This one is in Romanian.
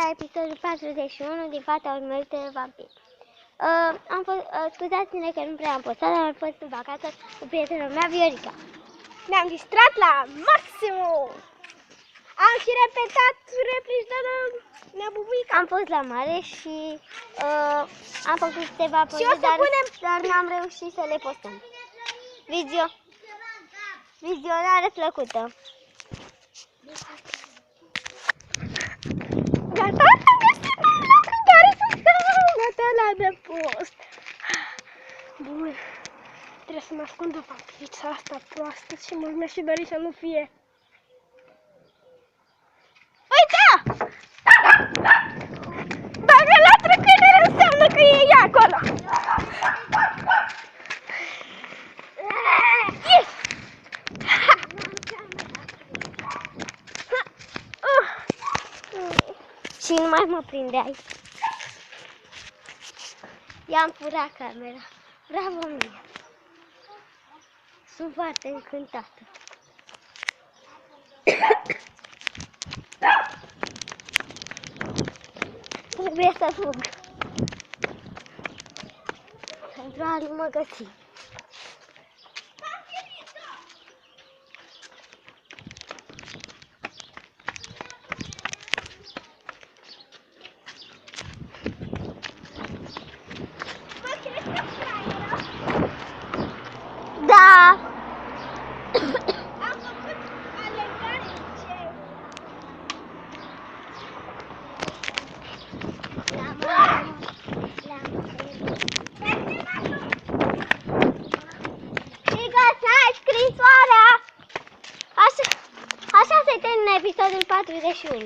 la episodul 41 din Fata urmărită de vampir. Scuzați-ne că nu prea am postat, dar am fost în vacanță cu prietena mea, Viorica. Ne-am distrat la maximum! Am și repetat replici, dar ne-a bubuit. Am fost la mare și am făcut câteva poze, dar n-am reușit să le postăm. Vizionare plăcută! Gata, am găsit un loc în care să stau! Gata la de post! Bun, trebuie să mă ascund în vampirița asta proastă și mult mi-aș fi dorit să nu fie. Uite! Dacă l-a trecere înseamnă că e ea acolo! Yes! Și nu mai mă prindeai. I-am furat camera. Bravo mie! Sunt foarte încântată. Trebuie să fug pentru a nu mă găsi. Da! Am făcut alergare în cer. Și găseai scrisoarea! Așa se termină episodul 41.